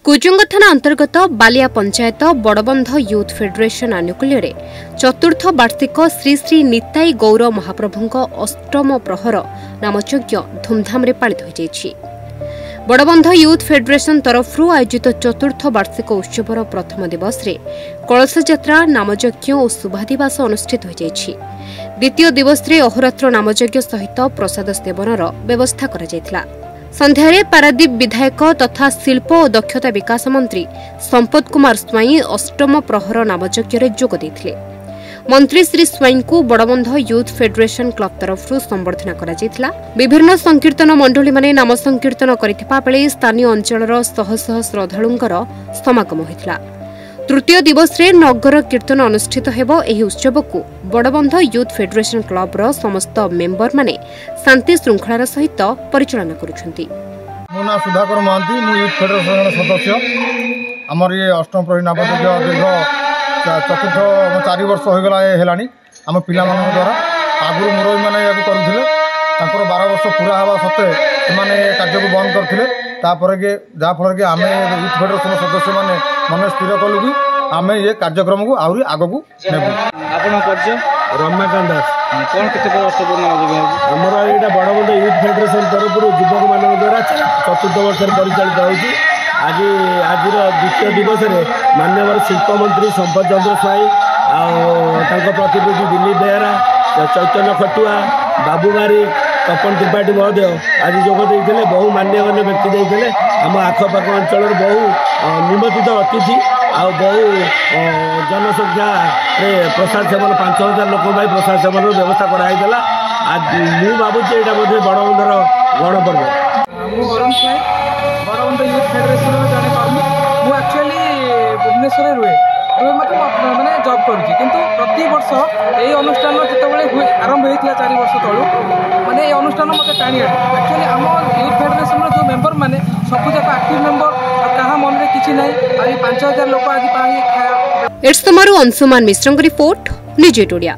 कुजुंग थाना अंतर्गत Ballia panchayat बड़बंध youth federation आनुकूल्य चतुर्थ वार्षिक श्री श्री निताई गौर महाप्रभु अष्टम प्रहर नामयज्ञ धूमधाम पालित हो बड़बंध यूथ फेडरेशन तरफ आयोजित चतुर्थ वार्षिक उत्सवर प्रथम दिवस रे कलश यात्रा नामयज्ञ और शुभादिवास अनुष्ठित हो द्वितीय दिवस रे अहोरात्र नामयज्ञ सहित प्रसाद सेवनर व्यवस्था करा संध्यारे पारादीप विधायक तथा शिल्प और दक्षता विकास मंत्री संपत कुमार स्वाई अष्टम प्रहर नामयज्ञ जोग देथिले। मंत्री श्री स्वाई को बड़बंध यूथ फेडरेशन क्लब तरफ संबर्धना करा विभिन्न संकीर्तन मंडली माने नाम संकीर्तन करिथिबा बेले स्थानीय अंचलर शह शह श्रद्धालुंकर समागम होइथिला। तृतीय दिवस रे नगर कीर्तन अनुष्ठित हेबो। एही उत्सव को बड़बंध यूथ फेडरेशन क्लब रो समस्त मेंबर माने शांति श्रृंखलार सहित परिचालन करुछंती। मो ना सुधाकर महांती, मु यूथ फेडरेशन सदस्य। हमर ये अष्टम प्रहरी नामयज्ञ दीर्घ चतुर्थ 4 वर्ष हो गला हेलानी। हम पिला मन द्वारा आगुर मुरई माने याकु करूथिले, तांकर 12 वर्ष पूरा हवा सत्ते माने कार्य को बंद करथिले। तापर के जा फल के आमे यूथ फेडरेशन सदस्य माने मन स्थिर कलु कि आमे ये कार्यक्रम को आउरी आगकू नेबु। आपन परिचय रमाकांत दास। कोन केते वर्ष पूर्ण हमर एटा बड़बंध यूथ फेडरेशन तरफ युवक मान द्वारा चतुर्थ वर्ष परिचालित होउची। आज द्वितीय दिवस रे माननीय शिल्प मंत्री संपत चंद्र स्वाई आ प्रतिनिधि दिलीप बेहरा, चैतन्य खटुआ, बाबू मारी, तपन त्रिपाठी महोदय आज जोग देते। बहु मान्यगण्य व्यक्ति देते। आम आखपाख अंचल बहु निमंत्रित अतिथि आ बहु जनसंख्या प्रसाद सेवन 5000 लोक प्रसाद सेवन व्यवस्था कराइला। आज मु भावुँ ये बड़बंधर गणपर्व। बड़बंध यूथ फेडरेशन जड़े कर्मी। मु एक्चुअली भुवनेश्वर रुहे मैंने जॉब करुँची, किंतु प्रति वर्ष यही अनुष्ठान जो आरंभ होता 4 वर्ष तलू माने ये अनुष्ठान मत टाणी एक्चुअली आम यूथ फेडरेशन जो मेंबर मैंने सबू जाक एक्टिव मेंबर क्या मन में किसी ना 5000 लोक आज अंशुमान मिश्र रिपोर्ट निज ओडिया।